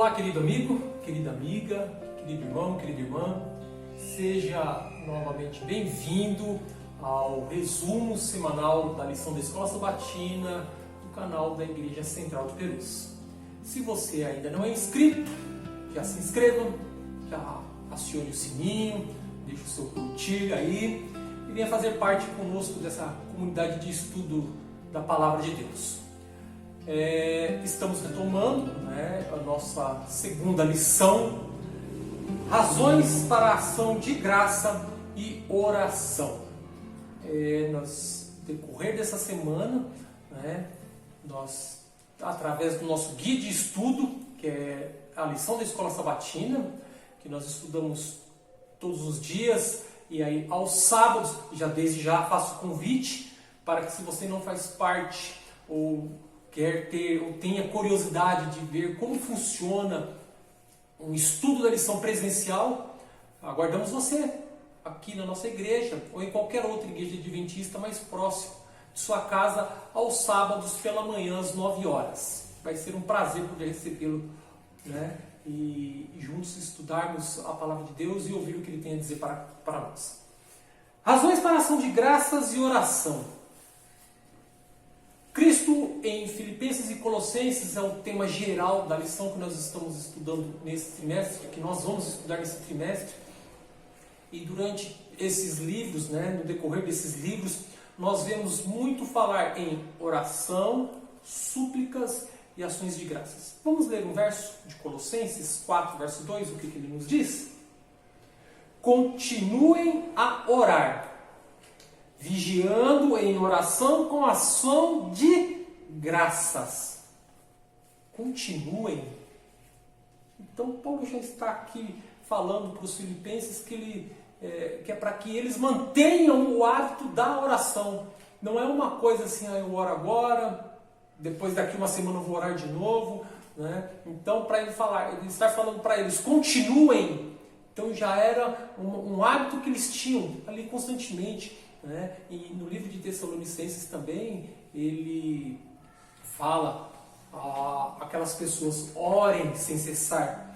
Olá, querido amigo, querida amiga, querido irmão, querida irmã, seja novamente bem-vindo ao resumo semanal da lição da Escola Sabatina do canal da Igreja Central de Perus. Se você ainda não é inscrito, já se inscreva, já acione o sininho, deixe o seu curtir aí e venha fazer parte conosco dessa comunidade de estudo da Palavra de Deus. Estamos retomando a nossa segunda lição, razões para a ação de graça e oração. No decorrer dessa semana, nós, através do nosso guia de estudo, que é a lição da Escola Sabatina, que nós estudamos todos os dias, e aí aos sábados, desde já faço o convite para que, se você não faz parte ou quer ter ou tenha curiosidade de ver como funciona um estudo da lição presencial, aguardamos você aqui na nossa igreja ou em qualquer outra igreja adventista mais próxima de sua casa aos sábados pela manhã às 9 horas. Vai ser um prazer poder recebê-lo, e juntos estudarmos a palavra de Deus e ouvir o que Ele tem a dizer para nós. Razões para a ação de graças e oração. Cristo em Filipenses e Colossenses é o tema geral da lição que nós estamos estudando nesse trimestre, que nós vamos estudar nesse trimestre. E durante esses livros, no decorrer desses livros, nós vemos muito falar em oração, súplicas e ações de graças. Vamos ler um verso de Colossenses 4, verso 2, o que ele nos diz? Continuem a orar, vigiando em oração com ação de graças. Continuem. Então Paulo já está aqui falando para os filipenses que é para que eles mantenham o hábito da oração. Não é uma coisa assim, eu oro agora, depois daqui uma semana eu vou orar de novo. Então, para ele estar falando para eles, continuem. Então já era um hábito que eles tinham ali constantemente. E no livro de Tessalonicenses também, ele fala aquelas pessoas orem sem cessar.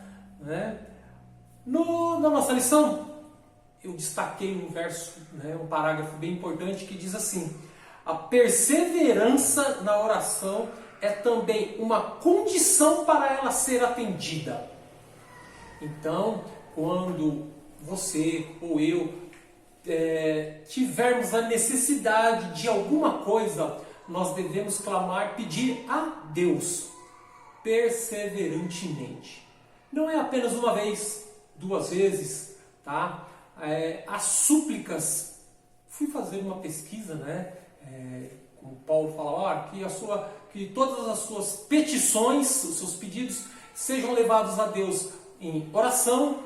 Na nossa lição, eu destaquei um verso, um parágrafo bem importante que diz assim: a perseverança na oração é também uma condição para ela ser atendida. Então, quando você ou eu tivermos a necessidade de alguma coisa, nós devemos clamar, pedir a Deus perseverantemente. Não é apenas uma vez, 2 vezes, tá? As súplicas, fui fazer uma pesquisa, como Paulo fala, que todas as suas petições, os seus pedidos sejam levados a Deus em oração,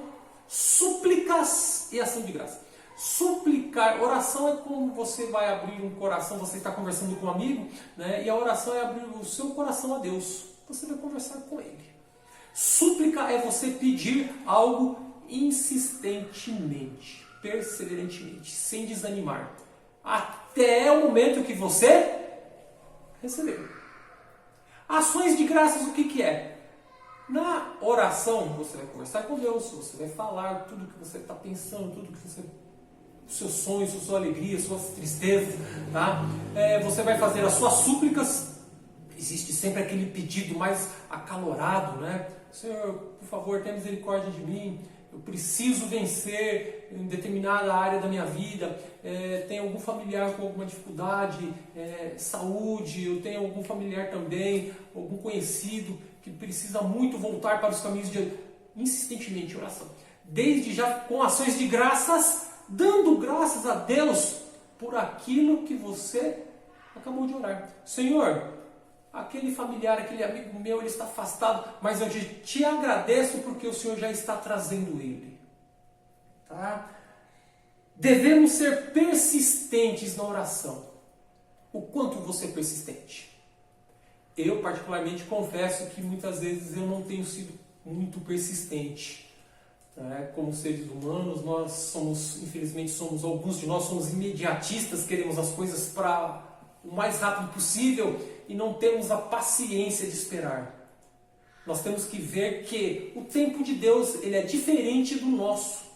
súplicas e ação de graça. Suplicar, oração é como você vai abrir um coração, você está conversando com um amigo, e a oração é abrir o seu coração a Deus. Você vai conversar com Ele. Súplica é você pedir algo insistentemente, perseverantemente, sem desanimar, até o momento que você recebeu. Ações de graças, o que é? Na oração, você vai conversar com Deus, você vai falar tudo que você está pensando, tudo que você... seus sonhos, sua alegria, suas tristezas, tá? Você vai fazer as suas súplicas. Existe sempre aquele pedido mais acalorado, Senhor, por favor, tenha misericórdia de mim. Eu preciso vencer em determinada área da minha vida. Tem algum familiar com alguma dificuldade, saúde. Eu tenho algum familiar também, algum conhecido que precisa muito voltar para os caminhos de... Insistentemente, oração. Desde já com ações de graças, dando graças a Deus por aquilo que você acabou de orar. Senhor, aquele familiar, aquele amigo meu, ele está afastado, mas eu te agradeço porque o Senhor já está trazendo ele. Tá? Devemos ser persistentes na oração. O quanto você é persistente? Eu, particularmente, confesso que muitas vezes eu não tenho sido muito persistente. Como seres humanos, infelizmente, alguns de nós somos imediatistas, queremos as coisas para o mais rápido possível e não temos a paciência de esperar. nós temos que ver que o tempo de Deus ele é diferente do nosso.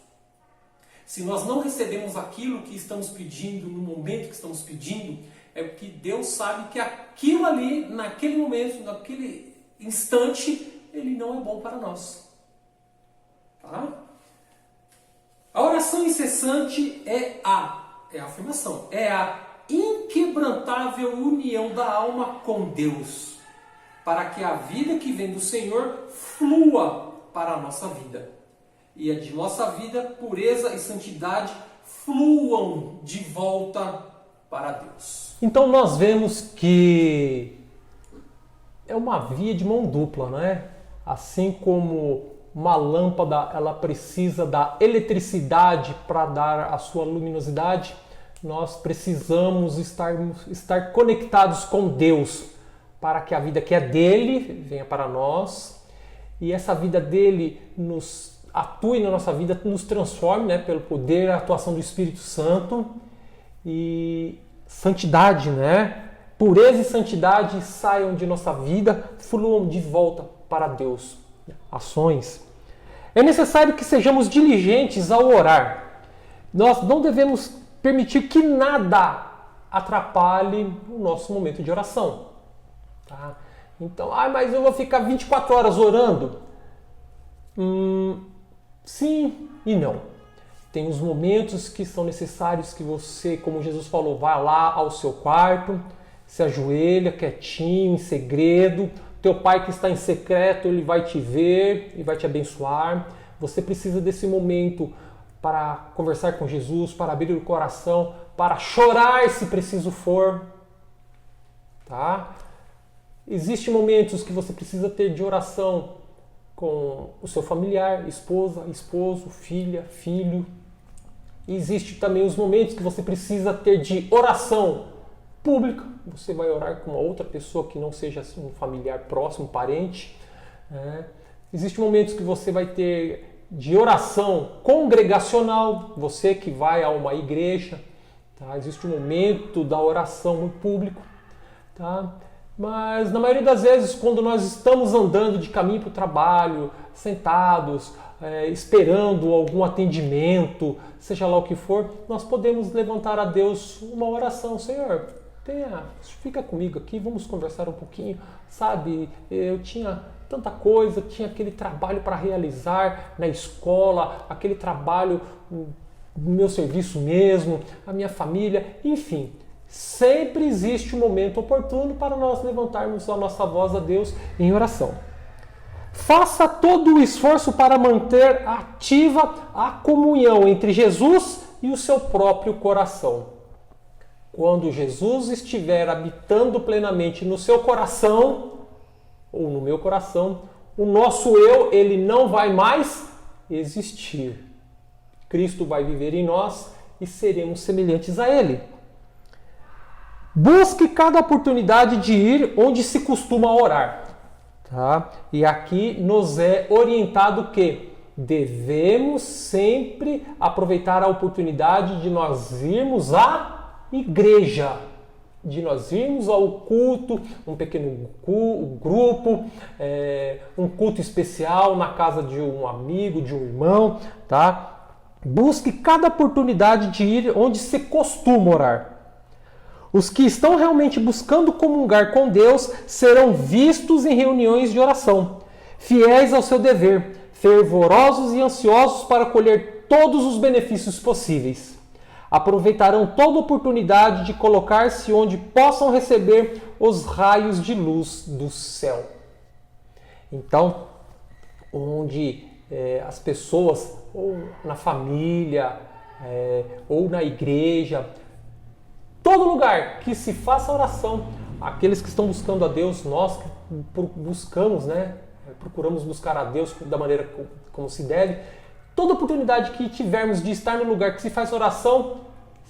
Se nós não recebemos aquilo que estamos pedindo, no momento que estamos pedindo, é porque Deus sabe que aquilo ali, naquele momento, naquele instante, ele não é bom para nós. Tá? A oração incessante é a afirmação, é a inquebrantável união da alma com Deus, para que a vida que vem do Senhor flua para a nossa vida. E a de nossa vida, pureza e santidade fluam de volta para Deus. Então nós vemos que é uma via de mão dupla, né? Assim como uma lâmpada ela precisa da eletricidade para dar a sua luminosidade, nós precisamos estar conectados com Deus para que a vida que é dele venha para nós e essa vida dele nos atue na nossa vida, nos transforme, né, pelo poder e a atuação do Espírito Santo. E santidade, né? Pureza e santidade saiam de nossa vida, fluam de volta para Deus. Ações. É necessário que sejamos diligentes ao orar. Nós não devemos permitir que nada atrapalhe o nosso momento de oração. Tá? Então, mas eu vou ficar 24 horas orando? Sim e não. Tem os momentos que são necessários que você, como Jesus falou, vá lá ao seu quarto, se ajoelha quietinho, em segredo. Teu pai que está em secreto, ele vai te ver e vai te abençoar. Você precisa desse momento para conversar com Jesus, para abrir o coração, para chorar se preciso for. Tá? Existem momentos que você precisa ter de oração com o seu familiar, esposa, esposo, filha, filho. E existe também os momentos que você precisa ter de oração pública. Você vai orar com uma outra pessoa que não seja um familiar próximo, parente. Existem momentos que você vai ter de oração congregacional, você que vai a uma igreja. Tá? Existe um momento da oração no público. Tá? Mas na maioria das vezes, quando nós estamos andando de caminho para o trabalho, sentados, esperando algum atendimento, seja lá o que for, nós podemos levantar a Deus uma oração. Senhor, fica comigo aqui, vamos conversar um pouquinho. Sabe, eu tinha tanta coisa, tinha aquele trabalho para realizar na escola, aquele trabalho no meu serviço mesmo, a minha família, enfim. Sempre existe um momento oportuno para nós levantarmos a nossa voz a Deus em oração. Faça todo o esforço para manter ativa a comunhão entre Jesus e o seu próprio coração. Quando Jesus estiver habitando plenamente no seu coração, ou no meu coração, o nosso eu, ele não vai mais existir. Cristo vai viver em nós e seremos semelhantes a Ele. Busque cada oportunidade de ir onde se costuma orar. Tá? E aqui nos é orientado que devemos sempre aproveitar a oportunidade de nós irmos à igreja, de nós irmos ao culto, um pequeno grupo, um culto especial na casa de um amigo, de um irmão. Tá? Busque cada oportunidade de ir onde se costuma orar. Os que estão realmente buscando comungar com Deus serão vistos em reuniões de oração, fiéis ao seu dever, fervorosos e ansiosos para colher todos os benefícios possíveis. Aproveitarão toda oportunidade de colocar-se onde possam receber os raios de luz do céu. Então, onde as pessoas, ou na família, ou na igreja, todo lugar que se faça oração, aqueles que estão buscando a Deus, nós que buscamos, procuramos buscar a Deus da maneira como se deve, toda oportunidade que tivermos de estar no lugar que se faz oração,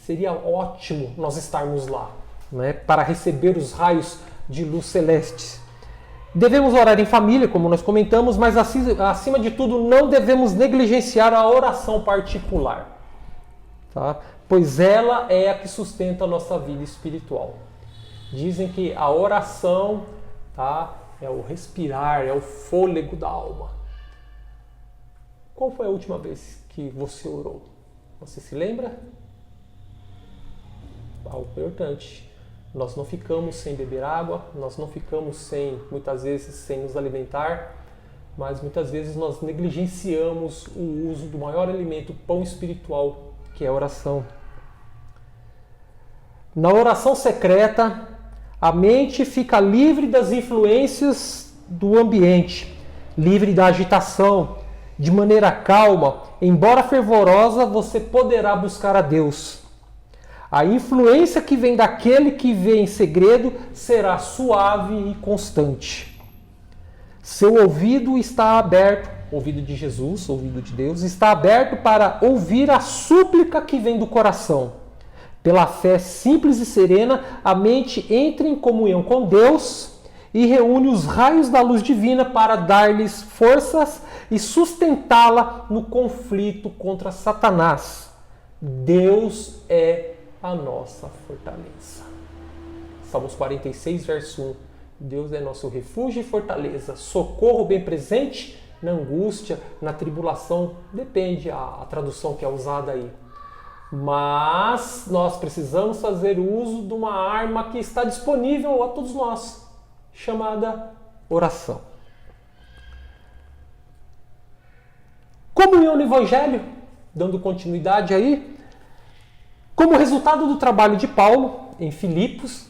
seria ótimo nós estarmos lá, para receber os raios de luz celestes. Devemos orar em família, como nós comentamos, mas acima de tudo não devemos negligenciar a oração particular. Tá? Pois ela é a que sustenta a nossa vida espiritual. Dizem que a oração, tá, é o respirar, é o fôlego da alma. Qual foi a última vez que você orou? Você se lembra? Algo importante. Nós não ficamos sem beber água, nós não ficamos muitas vezes, sem nos alimentar, mas muitas vezes nós negligenciamos o uso do maior alimento, o pão espiritual, que é a oração. Na oração secreta, a mente fica livre das influências do ambiente, livre da agitação, de maneira calma, embora fervorosa, você poderá buscar a Deus. A influência que vem daquele que vê em segredo será suave e constante. Seu ouvido está aberto, ouvido de Jesus, ouvido de Deus, está aberto para ouvir a súplica que vem do coração. Pela fé simples e serena, a mente entra em comunhão com Deus e reúne os raios da luz divina para dar-lhes forças e sustentá-la no conflito contra Satanás. Deus é a nossa fortaleza. Salmos 46, verso 1. Deus é nosso refúgio e fortaleza, socorro bem presente na angústia, na tribulação, depende a tradução que é usada aí. Mas nós precisamos fazer uso de uma arma que está disponível a todos nós, chamada oração. Comunhão no Evangelho, dando continuidade aí, como resultado do trabalho de Paulo em Filipos,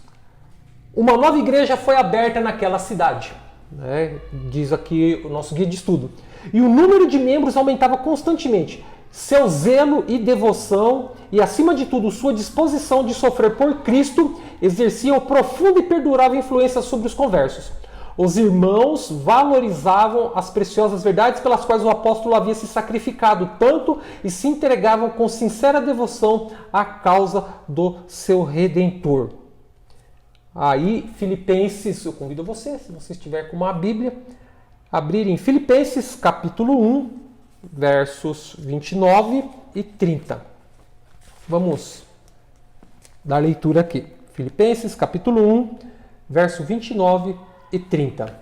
uma nova igreja foi aberta naquela cidade, né? Diz aqui o nosso guia de estudo. E o número de membros aumentava constantemente. Seu zelo e devoção e, acima de tudo, sua disposição de sofrer por Cristo exerciam profunda e perdurável influência sobre os conversos. Os irmãos valorizavam as preciosas verdades pelas quais o apóstolo havia se sacrificado tanto e se entregavam com sincera devoção à causa do seu Redentor. Aí, Filipenses, eu convido você, se você estiver com uma Bíblia, abrir em Filipenses capítulo 1, versos 29 e 30. Vamos dar leitura aqui. Filipenses capítulo 1, verso 29 e 30.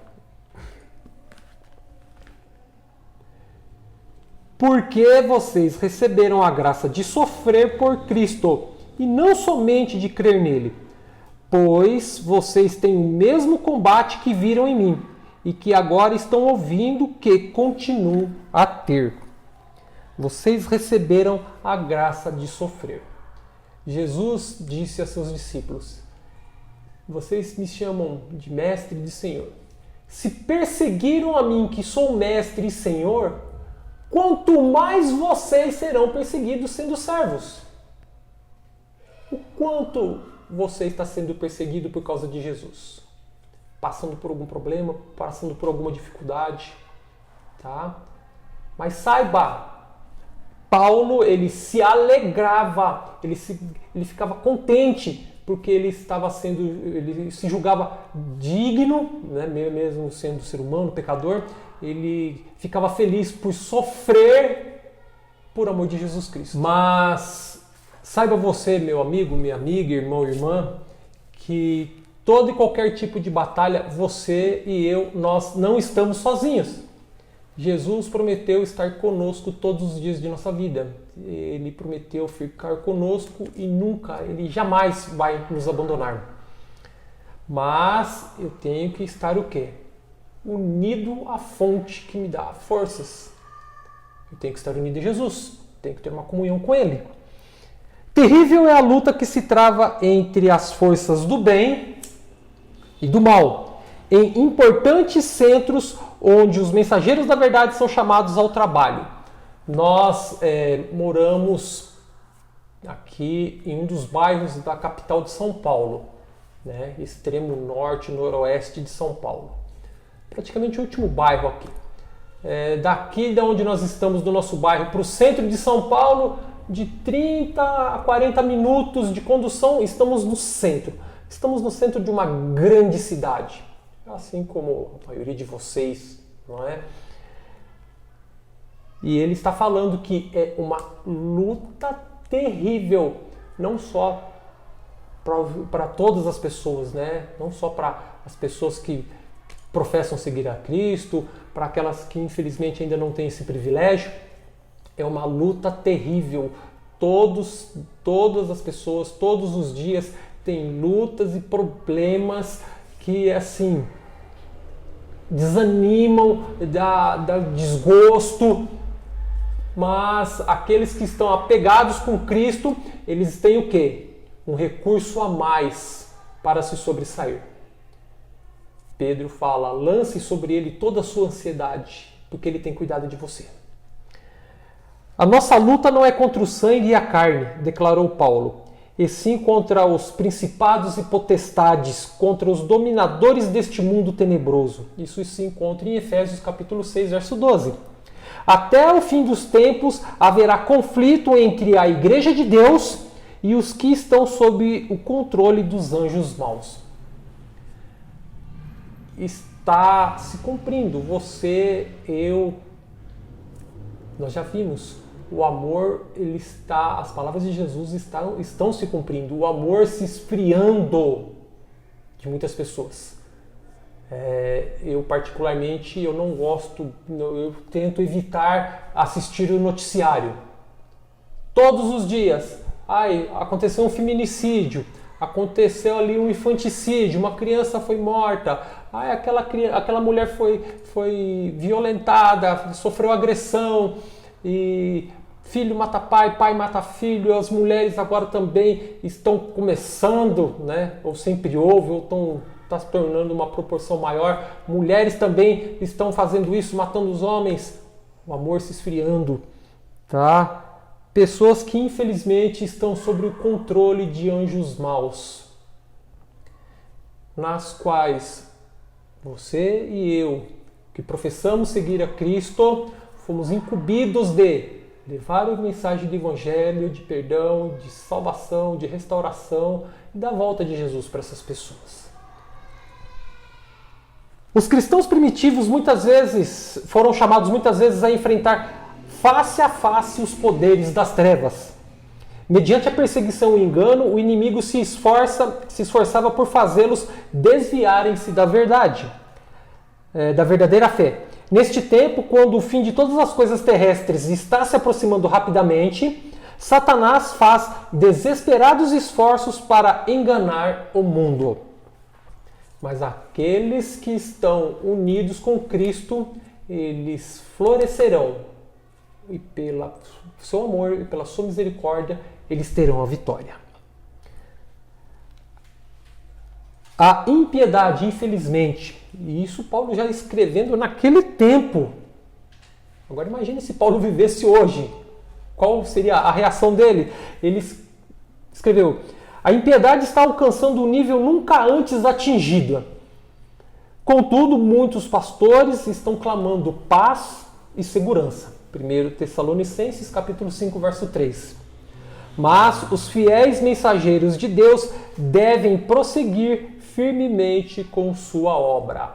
Porque vocês receberam a graça de sofrer por Cristo e não somente de crer nele, pois vocês têm o mesmo combate que viram em mim e que agora estão ouvindo que continuo a ter. Vocês receberam a graça de sofrer. Jesus disse a seus discípulos: vocês me chamam de mestre e de senhor. Se perseguiram a mim, que sou mestre e senhor, quanto mais vocês serão perseguidos sendo servos. O quanto você está sendo perseguido por causa de Jesus? Passando por algum problema, passando por alguma dificuldade, tá? Mas saiba, Paulo, ele se alegrava, ele ficava contente porque ele se julgava digno, né? Mesmo sendo ser humano, pecador, ele ficava feliz por sofrer por amor de Jesus Cristo. Mas saiba você, meu amigo, minha amiga, irmão, irmã, que todo e qualquer tipo de batalha, você e eu, nós não estamos sozinhos. Jesus prometeu estar conosco todos os dias de nossa vida. Ele prometeu ficar conosco e ele jamais vai nos abandonar. Mas eu tenho que estar o quê? Unido à fonte que me dá forças. Eu tenho que estar unido a Jesus, tenho que ter uma comunhão com Ele. Terrível é a luta que se trava entre as forças do bem e do mal, em importantes centros onde os mensageiros da verdade são chamados ao trabalho. Nós moramos aqui em um dos bairros da capital de São Paulo, né? Extremo norte, noroeste de São Paulo. Praticamente o último bairro aqui. Daqui de onde nós estamos, do nosso bairro, para o centro de São Paulo, de 30 a 40 minutos de condução, estamos no centro. Estamos no centro de uma grande cidade, assim como a maioria de vocês, não é? E ele está falando que é uma luta terrível, não só para todas as pessoas, né? Não só para as pessoas que professam seguir a Cristo, para aquelas que infelizmente ainda não têm esse privilégio. É uma luta terrível. Todas as pessoas, todos os dias, têm lutas e problemas que, assim, desanimam, dá desgosto. Mas aqueles que estão apegados com Cristo, eles têm o quê? Um recurso a mais para se sobressair. Pedro fala, lance sobre ele toda a sua ansiedade, porque ele tem cuidado de você. A nossa luta não é contra o sangue e a carne, declarou Paulo, e sim contra os principados e potestades, contra os dominadores deste mundo tenebroso. Isso se encontra em Efésios capítulo 6, verso 12. Até o fim dos tempos haverá conflito entre a igreja de Deus e os que estão sob o controle dos anjos maus. Está se cumprindo. Você, eu, nós já vimos. O amor, as palavras de Jesus estão se cumprindo. O amor se esfriando de muitas pessoas. Eu particularmente, eu não gosto, eu tento evitar assistir o noticiário. Todos os dias, aconteceu um feminicídio, aconteceu ali um infanticídio, uma criança foi morta, aquela mulher foi violentada, sofreu agressão, e filho mata pai, pai mata filho, as mulheres agora também estão começando, né? Ou sempre houve, ou está se tornando uma proporção maior. Mulheres também estão fazendo isso, matando os homens. O amor se esfriando, tá? Pessoas que infelizmente estão sob o controle de anjos maus, nas quais você e eu, que professamos seguir a Cristo, fomos incumbidos de levar a mensagem do Evangelho, de perdão, de salvação, de restauração e da volta de Jesus para essas pessoas. Os cristãos primitivos foram chamados muitas vezes a enfrentar face a face os poderes das trevas. Mediante a perseguição e engano, o inimigo se esforçava por fazê-los desviarem-se da verdade, da verdadeira fé. Neste tempo, quando o fim de todas as coisas terrestres está se aproximando rapidamente, Satanás faz desesperados esforços para enganar o mundo. Mas aqueles que estão unidos com Cristo, eles florescerão. E pelo seu amor e pela sua misericórdia, eles terão a vitória. A impiedade, infelizmente, e isso Paulo já escrevendo naquele tempo. Agora imagine se Paulo vivesse hoje. Qual seria a reação dele? Ele escreveu: a impiedade está alcançando um nível nunca antes atingido. Contudo, muitos pastores estão clamando paz e segurança. 1 Tessalonicenses, capítulo 5, verso 3. Mas os fiéis mensageiros de Deus devem prosseguir firmemente com sua obra.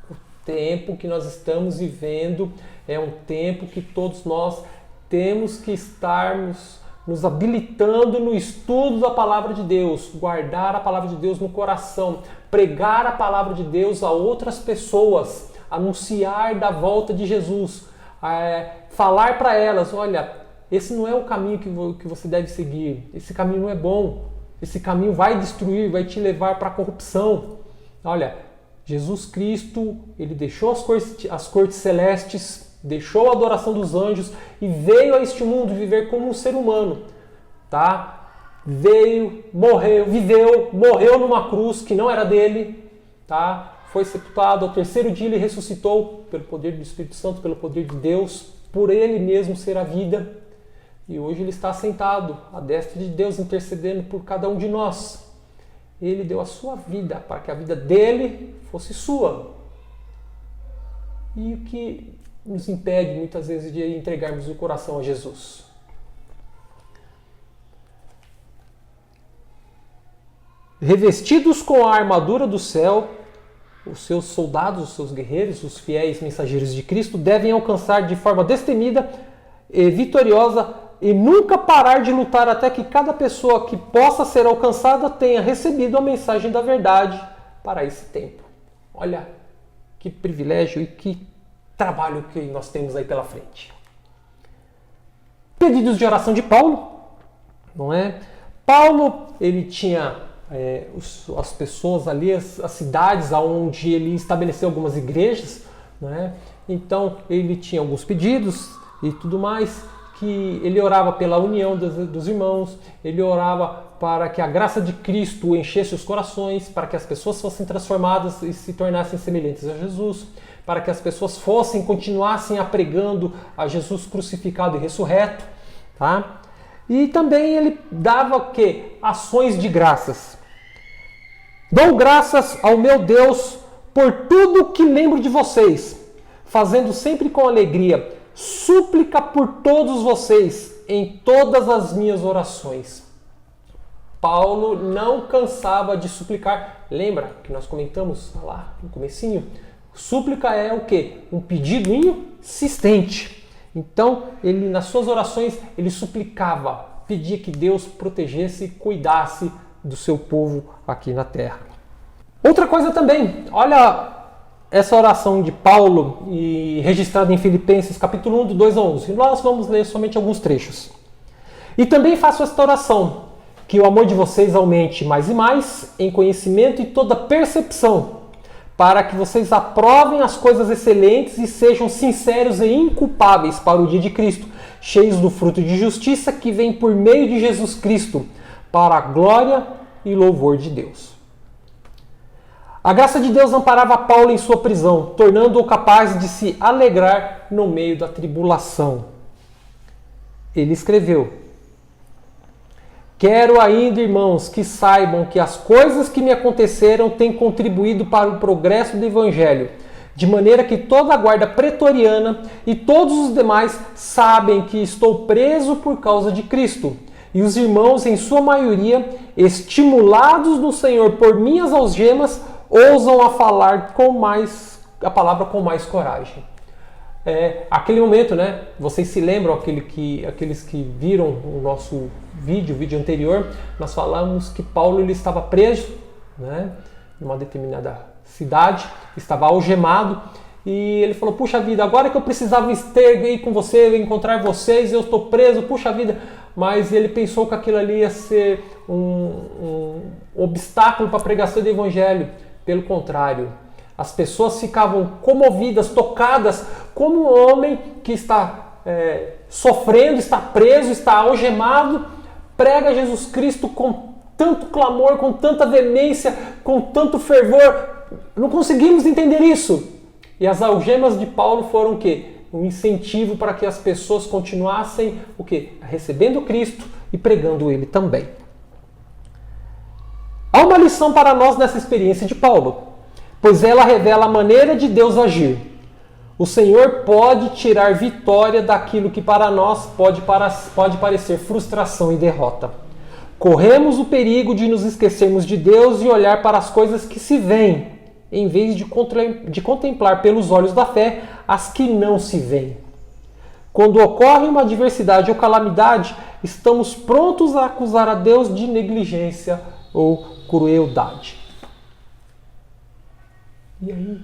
O tempo que nós estamos vivendo é um tempo que todos nós temos que estarmos nos habilitando no estudo da palavra de Deus, guardar a palavra de Deus no coração, pregar a palavra de Deus a outras pessoas, anunciar da volta de Jesus, falar para elas, olha, esse não é o caminho que você deve seguir, esse caminho não é bom, esse caminho vai destruir, vai te levar para a corrupção. Olha, Jesus Cristo, ele deixou as cortes celestes, deixou a adoração dos anjos e veio a este mundo viver como um ser humano, tá? Veio, morreu numa cruz que não era dele, tá? Foi sepultado, ao terceiro dia ele ressuscitou pelo poder do Espírito Santo, pelo poder de Deus, por ele mesmo ser a vida. E hoje ele está sentado à destra de Deus, intercedendo por cada um de nós. Ele deu a sua vida para que a vida dele fosse sua. E o que nos impede muitas vezes de entregarmos o coração a Jesus? Revestidos com a armadura do céu, os seus soldados, os seus guerreiros, os fiéis mensageiros de Cristo devem alcançar de forma destemida e vitoriosa e nunca parar de lutar até que cada pessoa que possa ser alcançada tenha recebido a mensagem da verdade para esse tempo. Olha, Que privilégio e que trabalho que nós temos aí pela frente. Pedidos de oração de Paulo, não é? Paulo, ele tinha as pessoas ali, as cidades onde ele estabeleceu algumas igrejas, não é? Então ele tinha alguns pedidos e tudo mais, que ele orava pela união dos irmãos, ele orava para que a graça de Cristo enchesse os corações, para que as pessoas fossem transformadas e se tornassem semelhantes a Jesus, para que as pessoas continuassem pregando a Jesus crucificado e ressurreto, tá? E também ele dava o quê? Ações de graças. Dou graças ao meu Deus por tudo que lembro de vocês, fazendo sempre com alegria súplica por todos vocês em todas as minhas orações. Paulo não cansava de suplicar. Lembra que nós comentamos lá no comecinho? Súplica é o quê? Um pedido insistente. Então, ele nas suas orações, ele suplicava, pedia que Deus protegesse e cuidasse do seu povo aqui na terra. Outra coisa também, olha essa oração de Paulo, registrada em Filipenses capítulo 1, do 2 a 11. Nós vamos ler somente alguns trechos. E também faço esta oração, que o amor de vocês aumente mais e mais em conhecimento e toda percepção, para que vocês aprovem as coisas excelentes e sejam sinceros e inculpáveis para o dia de Cristo, cheios do fruto de justiça que vem por meio de Jesus Cristo, para a glória e louvor de Deus. A graça de Deus amparava Paulo em sua prisão, tornando-o capaz de se alegrar no meio da tribulação. Ele escreveu: quero ainda, irmãos, que saibam que as coisas que me aconteceram têm contribuído para o progresso do Evangelho, de maneira que toda a guarda pretoriana e todos os demais sabem que estou preso por causa de Cristo. E os irmãos, em sua maioria, estimulados no Senhor por minhas algemas, ousam a falar a palavra com mais coragem. Aquele momento, né? Vocês se lembram, aqueles que viram o nosso vídeo anterior, nós falamos que Paulo ele estava preso, né, numa determinada cidade, estava algemado, e ele falou: puxa vida, agora que eu precisava ir com você, encontrar vocês, eu estou preso, puxa vida. Mas ele pensou que aquilo ali ia ser um obstáculo para a pregação do Evangelho. Pelo contrário, as pessoas ficavam comovidas, tocadas, como um homem que está sofrendo, está preso, está algemado, prega Jesus Cristo com tanto clamor, com tanta veemência, com tanto fervor. Não conseguimos entender isso. E as algemas de Paulo foram o quê? Um incentivo para que as pessoas continuassem o quê? Recebendo Cristo e pregando Ele também. Há uma lição para nós nessa experiência de Paulo, pois ela revela a maneira de Deus agir. O Senhor pode tirar vitória daquilo que para nós pode parecer frustração e derrota. Corremos o perigo de nos esquecermos de Deus e olhar para as coisas que se veem, em vez de contemplar pelos olhos da fé as que não se veem. Quando ocorre uma adversidade ou calamidade, estamos prontos a acusar a Deus de negligência ou crueldade. E aí?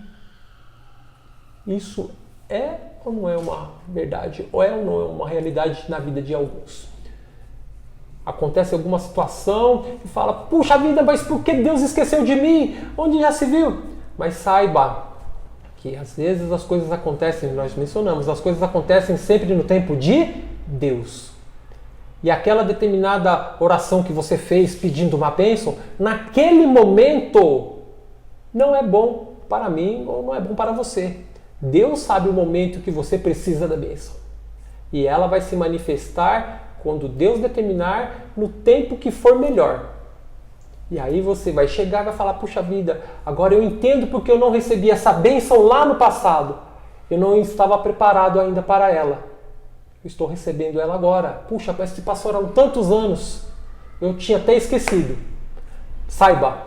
Isso é ou não é uma verdade? Ou não é uma realidade na vida de alguns? Acontece alguma situação e fala: puxa vida, mas por que Deus esqueceu de mim? Onde já se viu? Mas saiba que às vezes as coisas acontecem, nós mencionamos, as coisas acontecem sempre no tempo de Deus. E aquela determinada oração que você fez pedindo uma bênção, naquele momento não é bom para mim ou não é bom para você. Deus sabe o momento que você precisa da bênção. E ela vai se manifestar quando Deus determinar, no tempo que for melhor. E aí você vai chegar e vai falar: puxa vida, agora eu entendo porque eu não recebi essa bênção lá no passado. Eu não estava preparado ainda para ela. Eu estou recebendo ela agora. Puxa, mas se passaram tantos anos, eu tinha até esquecido. Saiba,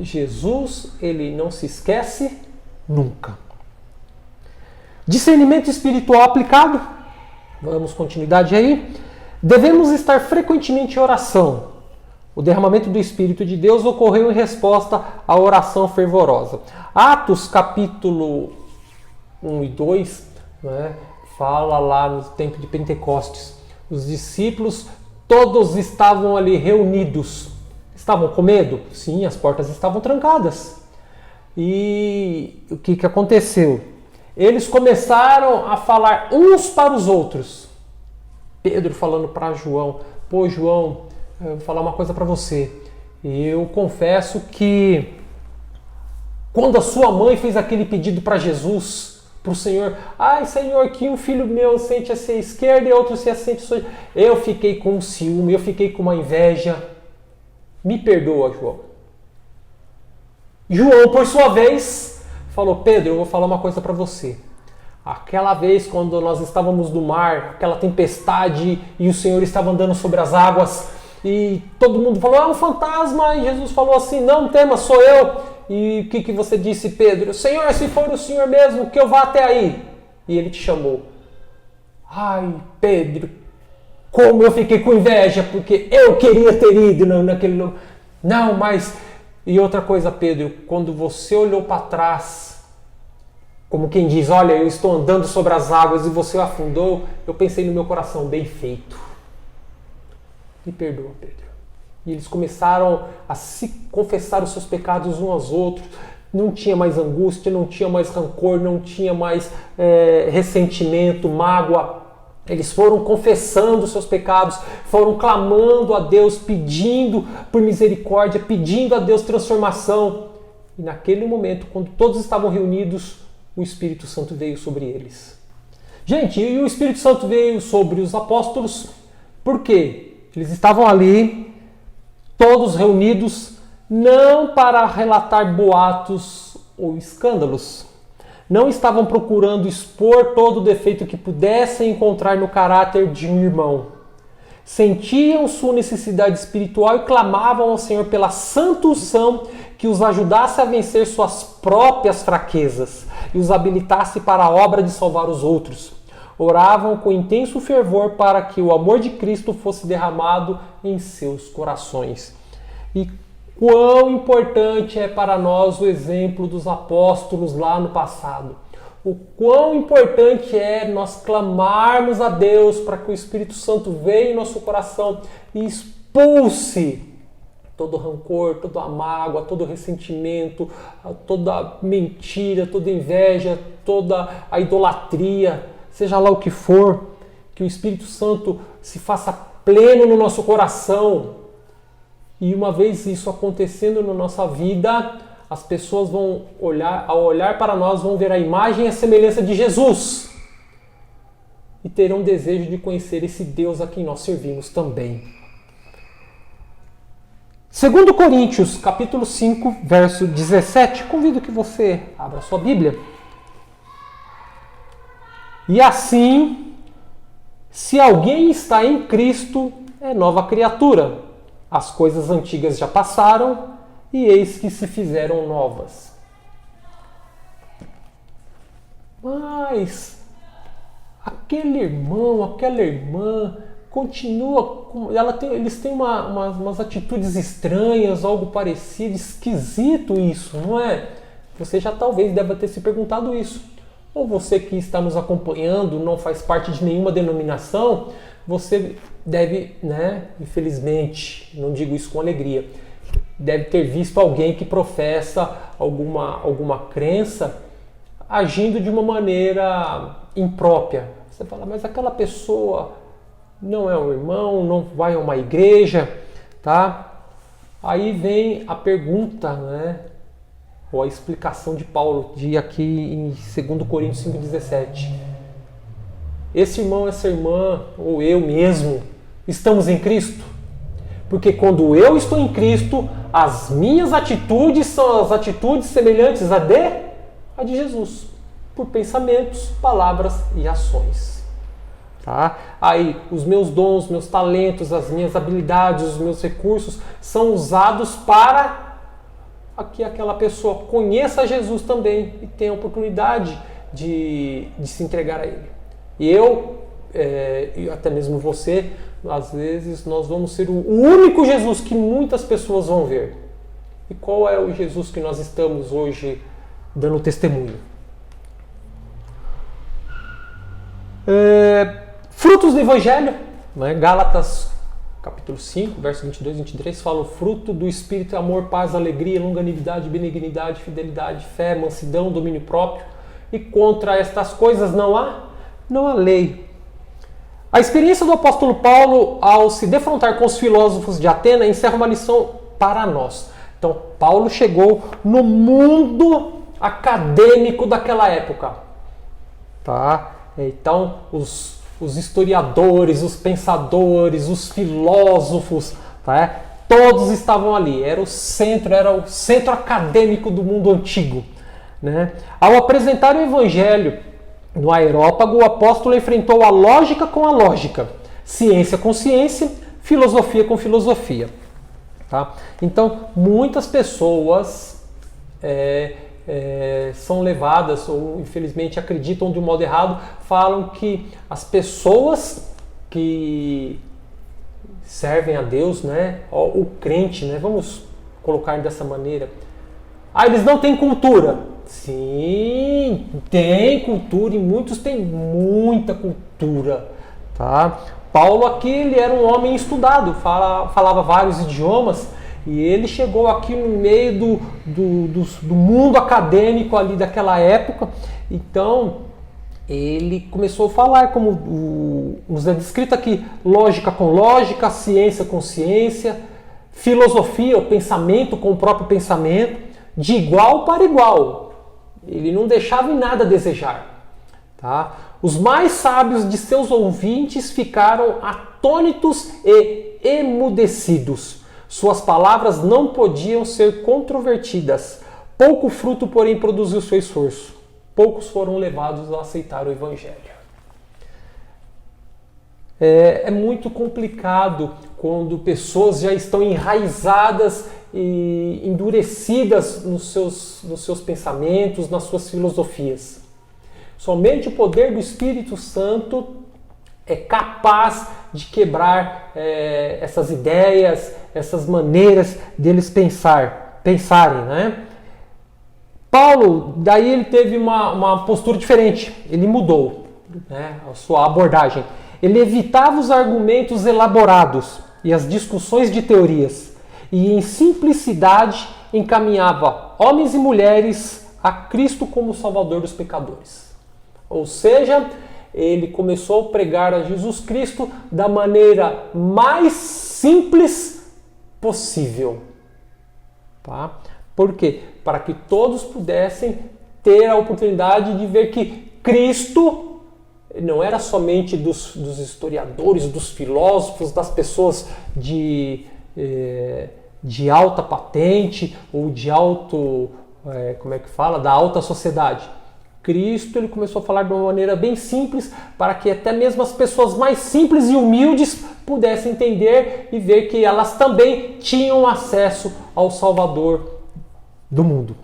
Jesus, ele não se esquece nunca. Discernimento espiritual aplicado. Vamos continuidade aí. Devemos estar frequentemente em oração. O derramamento do Espírito de Deus ocorreu em resposta à oração fervorosa. Atos capítulo 1 e 2, né, fala lá no tempo de Pentecostes. Os discípulos todos estavam ali reunidos. Estavam com medo? Sim, as portas estavam trancadas. E o que aconteceu? Eles começaram a falar uns para os outros. Pedro falando para João: pô, João, eu vou falar uma coisa para você. Eu confesso que quando a sua mãe fez aquele pedido para Jesus, para o Senhor: ai, Senhor, que um filho meu sente-se à esquerda e outro se assente à sua direita, eu fiquei com um ciúme, eu fiquei com uma inveja. Me perdoa, João. João, por sua vez, falou: Pedro, eu vou falar uma coisa para você. Aquela vez quando nós estávamos no mar, aquela tempestade e o Senhor estava andando sobre as águas e todo mundo falou: é um fantasma, e Jesus falou assim: não tema, sou eu. E o que você disse, Pedro? Senhor, se for o Senhor mesmo, que eu vá até aí. E ele te chamou. Ai, Pedro, como eu fiquei com inveja, porque eu queria ter ido naquele lugar. Não, mas... E outra coisa, Pedro, quando você olhou para trás, como quem diz: olha, eu estou andando sobre as águas e você afundou, eu pensei no meu coração: bem feito. Me perdoa, Pedro. E eles começaram a se confessar os seus pecados uns aos outros. Não tinha mais angústia, não tinha mais rancor, não tinha mais ressentimento, mágoa. Eles foram confessando os seus pecados, foram clamando a Deus, pedindo por misericórdia, pedindo a Deus transformação. E naquele momento, quando todos estavam reunidos, o Espírito Santo veio sobre eles. Gente, e o Espírito Santo veio sobre os apóstolos, por quê? Eles estavam ali, todos reunidos, não para relatar boatos ou escândalos. Não estavam procurando expor todo o defeito que pudessem encontrar no caráter de um irmão. Sentiam sua necessidade espiritual e clamavam ao Senhor pela santa unção que os ajudasse a vencer suas próprias fraquezas e os habilitasse para a obra de salvar os outros. Oravam com intenso fervor para que o amor de Cristo fosse derramado em seus corações. E quão importante é para nós o exemplo dos apóstolos lá no passado. O quão importante é nós clamarmos a Deus para que o Espírito Santo venha em nosso coração e expulse todo rancor, toda a mágoa, todo ressentimento, toda mentira, toda inveja, toda a idolatria, seja lá o que for, que o Espírito Santo se faça pleno no nosso coração. E uma vez isso acontecendo na nossa vida, as pessoas vão olhar, ao olhar para nós, vão ver a imagem e a semelhança de Jesus. E terão desejo de conhecer esse Deus a quem nós servimos também. 2 Coríntios, capítulo 5, verso 17. Convido que você abra sua Bíblia. E assim, se alguém está em Cristo, é nova criatura. As coisas antigas já passaram e eis que se fizeram novas. Mas aquele irmão, aquela irmã continua, eles têm umas atitudes estranhas, algo parecido, esquisito isso, não é? Você já talvez deva ter se perguntado isso. Ou você que está nos acompanhando, não faz parte de nenhuma denominação, você deve, infelizmente, não digo isso com alegria, deve ter visto alguém que professa alguma crença agindo de uma maneira imprópria. Você fala: mas aquela pessoa não é um irmão, não vai a uma igreja, tá? Aí vem a pergunta, ou a explicação de Paulo, aqui em 2 Coríntios 5,17. Esse irmão, essa irmã, ou eu mesmo, estamos em Cristo? Porque quando eu estou em Cristo, as minhas atitudes são as atitudes semelhantes a de Jesus, por pensamentos, palavras e ações. Tá? Aí, os meus dons, meus talentos, as minhas habilidades, os meus recursos são usados para que aquela pessoa conheça Jesus também e tenha a oportunidade de se entregar a Ele. E eu, e até mesmo você, às vezes nós vamos ser o único Jesus que muitas pessoas vão ver. E qual é o Jesus que nós estamos hoje dando testemunho? Frutos do Evangelho, né? Gálatas capítulo 5, verso 22 e 23, fala: o fruto do Espírito é amor, paz, alegria, longanimidade, benignidade, fidelidade, fé, mansidão, domínio próprio. E contra estas coisas não há lei. A experiência do apóstolo Paulo ao se defrontar com os filósofos de Atena encerra uma lição para nós. Então, Paulo chegou no mundo acadêmico daquela época. Tá? Então, os historiadores, os pensadores, os filósofos, tá? Todos estavam ali. Era o centro acadêmico do mundo antigo. Né? Ao apresentar o Evangelho no Areópago, o apóstolo enfrentou a lógica com a lógica, ciência com ciência, filosofia com filosofia. Tá? Então, muitas pessoas são levadas, ou infelizmente acreditam de um modo errado, falam que as pessoas que servem a Deus, né, o crente, né, vamos colocar dessa maneira, eles não têm cultura. Sim, tem cultura e muitos têm muita cultura. Tá? Paulo aqui, ele era um homem estudado, falava vários idiomas, e ele chegou aqui no meio do mundo acadêmico ali daquela época. Então ele começou a falar, como nos é descrito aqui, lógica com lógica, ciência com ciência, filosofia, o pensamento com o próprio pensamento, de igual para igual. Ele não deixava em nada a desejar. Tá? Os mais sábios de seus ouvintes ficaram atônitos e emudecidos. Suas palavras não podiam ser controvertidas. Pouco fruto, porém, produziu seu esforço. Poucos foram levados a aceitar o Evangelho. É muito complicado quando pessoas já estão enraizadas e endurecidas nos seus pensamentos, nas suas filosofias. Somente o poder do Espírito Santo é capaz de quebrar essas ideias, essas maneiras deles pensarem, né? Paulo, daí ele teve uma postura diferente, ele mudou, né, a sua abordagem. Ele evitava os argumentos elaborados e as discussões de teorias, e em simplicidade encaminhava homens e mulheres a Cristo como Salvador dos pecadores. Ou seja, ele começou a pregar a Jesus Cristo da maneira mais simples possível. Tá? Por quê? Para que todos pudessem ter a oportunidade de ver que Cristo não era somente dos historiadores, dos filósofos, das pessoas de alta patente ou de da alta sociedade. Cristo, ele começou a falar de uma maneira bem simples, para que até mesmo as pessoas mais simples e humildes pudessem entender e ver que elas também tinham acesso ao Salvador do mundo.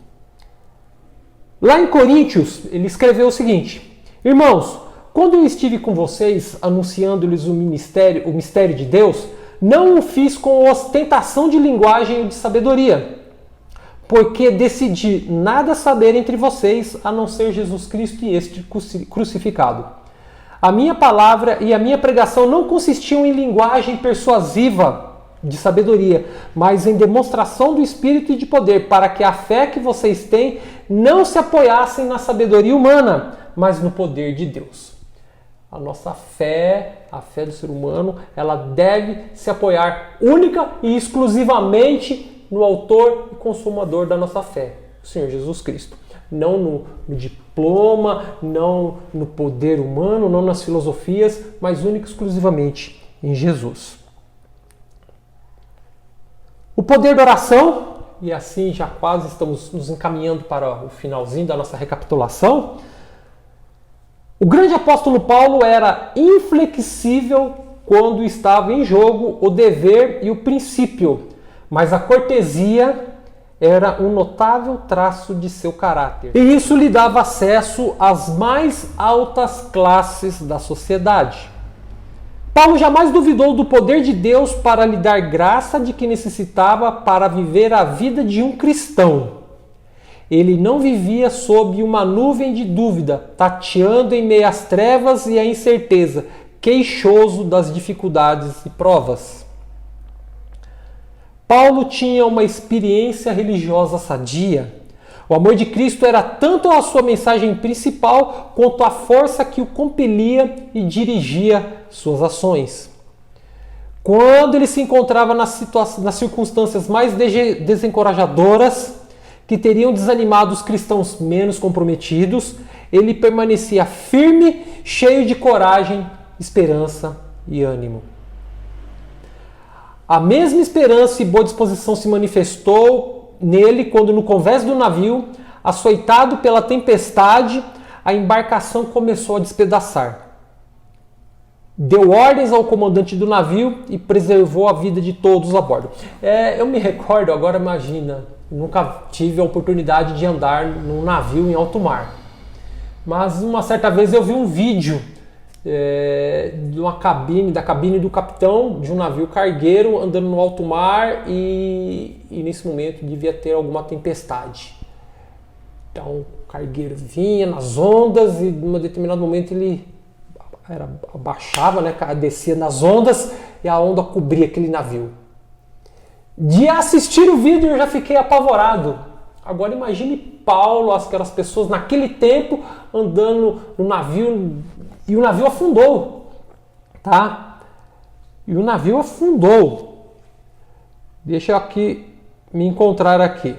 Lá em Coríntios, ele escreveu o seguinte: irmãos, quando eu estive com vocês anunciando-lhes o mistério de Deus, não o fiz com ostentação de linguagem ou de sabedoria, porque decidi nada saber entre vocês a não ser Jesus Cristo e este crucificado. A minha palavra e a minha pregação não consistiam em linguagem persuasiva de sabedoria, mas em demonstração do Espírito e de poder, para que a fé que vocês têm não se apoiassem na sabedoria humana, mas no poder de Deus. A nossa fé, a fé do ser humano, ela deve se apoiar única e exclusivamente no autor e consumador da nossa fé, o Senhor Jesus Cristo. Não no diploma, não no poder humano, não nas filosofias, mas única e exclusivamente em Jesus. O poder da oração, e assim já quase estamos nos encaminhando para o finalzinho da nossa recapitulação. O grande apóstolo Paulo era inflexível quando estava em jogo o dever e o princípio, mas a cortesia era um notável traço de seu caráter. E isso lhe dava acesso às mais altas classes da sociedade. Paulo jamais duvidou do poder de Deus para lhe dar graça de que necessitava para viver a vida de um cristão. Ele não vivia sob uma nuvem de dúvida, tateando em meio às trevas e à incerteza, queixoso das dificuldades e provas. Paulo tinha uma experiência religiosa sadia. O amor de Cristo era tanto a sua mensagem principal quanto a força que o compelia e dirigia suas ações. Quando ele se encontrava nas circunstâncias mais desencorajadoras, que teriam desanimado os cristãos menos comprometidos, ele permanecia firme, cheio de coragem, esperança e ânimo. A mesma esperança e boa disposição se manifestou nele quando, no convés do navio, açoitado pela tempestade, a embarcação começou a despedaçar. Deu ordens ao comandante do navio e preservou a vida de todos a bordo. Eu me recordo, agora imagina, nunca tive a oportunidade de andar num navio em alto mar. Mas uma certa vez eu vi um vídeo da cabine do capitão de um navio cargueiro andando no alto mar e nesse momento devia ter alguma tempestade. Então o cargueiro vinha nas ondas e em um determinado momento ele abaixava, descia nas ondas e a onda cobria aquele navio. De assistir o vídeo eu já fiquei apavorado. Agora imagine Paulo, aquelas pessoas naquele tempo andando no navio e o navio afundou, tá? E o navio afundou. Deixa eu aqui me encontrar aqui.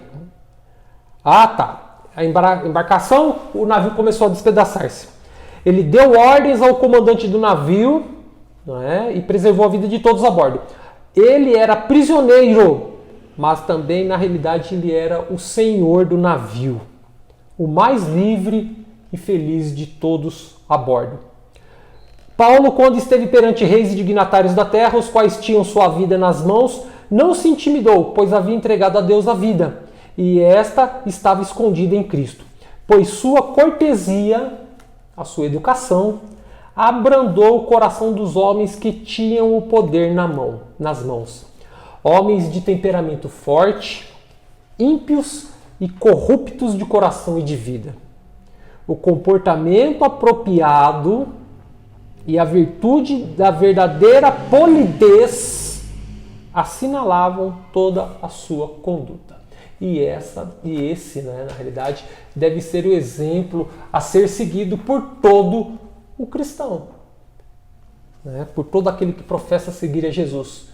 Ah, tá. A embarcação, o navio começou a despedaçar-se. Ele deu ordens ao comandante do navio, e preservou a vida de todos a bordo. Ele era prisioneiro, mas também, na realidade, ele era o senhor do navio, o mais livre e feliz de todos a bordo. Paulo, quando esteve perante reis e dignatários da terra, os quais tinham sua vida nas mãos, não se intimidou, pois havia entregado a Deus a vida, e esta estava escondida em Cristo. Pois sua cortesia, a sua educação, abrandou o coração dos homens que tinham o poder nas mãos. Homens de temperamento forte, ímpios e corruptos de coração e de vida. O comportamento apropriado e a virtude da verdadeira polidez assinalavam toda a sua conduta. E esse, na realidade, deve ser o exemplo a ser seguido por todo o cristão, por todo aquele que professa seguir a Jesus.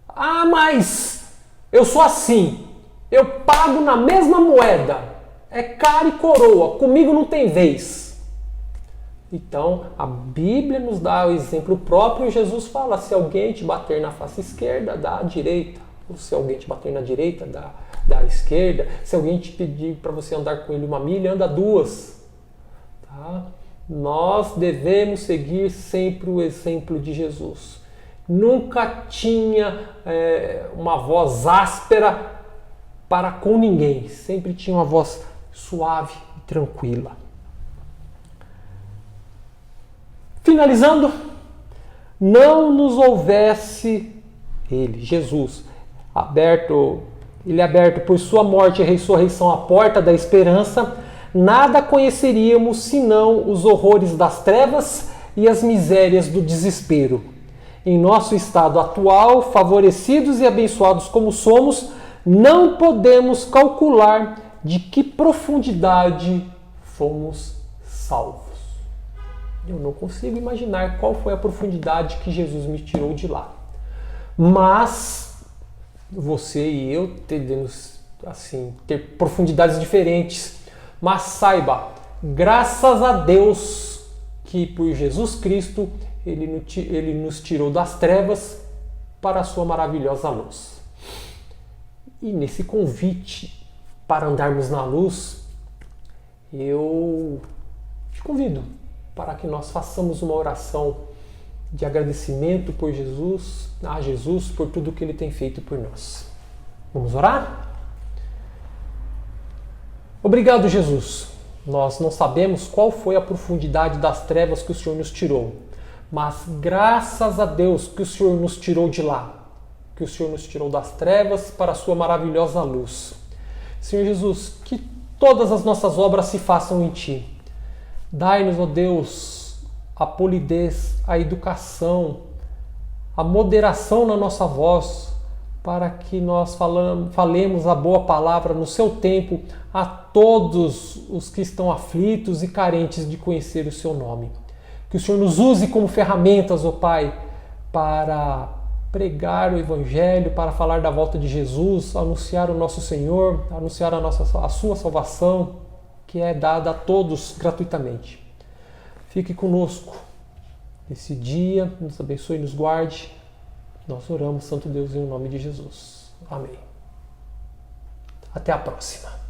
Ah, mas eu sou assim, eu pago na mesma moeda, é cara e coroa, comigo não tem vez. Então, a Bíblia nos dá o exemplo próprio. Jesus fala, se alguém te bater na face esquerda, dá a direita. Ou se alguém te bater na direita, dá a esquerda. Se alguém te pedir para você andar com ele 1 milha, anda 2. Tá? Nós devemos seguir sempre o exemplo de Jesus. Nunca tinha uma voz áspera para com ninguém. Sempre tinha uma voz suave e tranquila. Finalizando, não nos houvesse ele, Jesus, aberto por sua morte e ressurreição a porta da esperança, nada conheceríamos senão os horrores das trevas e as misérias do desespero. Em nosso estado atual, favorecidos e abençoados como somos, não podemos calcular de que profundidade fomos salvos. Eu não consigo imaginar qual foi a profundidade que Jesus me tirou de lá. Mas você e eu podemos ter profundidades diferentes. Mas saiba, graças a Deus que por Jesus Cristo Ele nos tirou das trevas para a sua maravilhosa luz. E nesse convite para andarmos na luz, eu te convido para que nós façamos uma oração de agradecimento a Jesus por tudo que Ele tem feito por nós. Vamos orar? Obrigado, Jesus. Nós não sabemos qual foi a profundidade das trevas que o Senhor nos tirou, Mas graças a Deus que o Senhor nos tirou de lá, que o Senhor nos tirou das trevas para a sua maravilhosa luz. Senhor Jesus, que todas as nossas obras se façam em Ti. Dai-nos, ó Deus, a polidez, a educação, a moderação na nossa voz, para que nós falemos a boa palavra no seu tempo a todos os que estão aflitos e carentes de conhecer o seu nome. Que o Senhor nos use como ferramentas, ó Pai, para pregar o Evangelho, para falar da volta de Jesus, anunciar o nosso Senhor, anunciar a sua salvação, que é dada a todos gratuitamente. Fique conosco nesse dia, nos abençoe e nos guarde. Nós oramos, Santo Deus, em nome de Jesus. Amém. Até a próxima.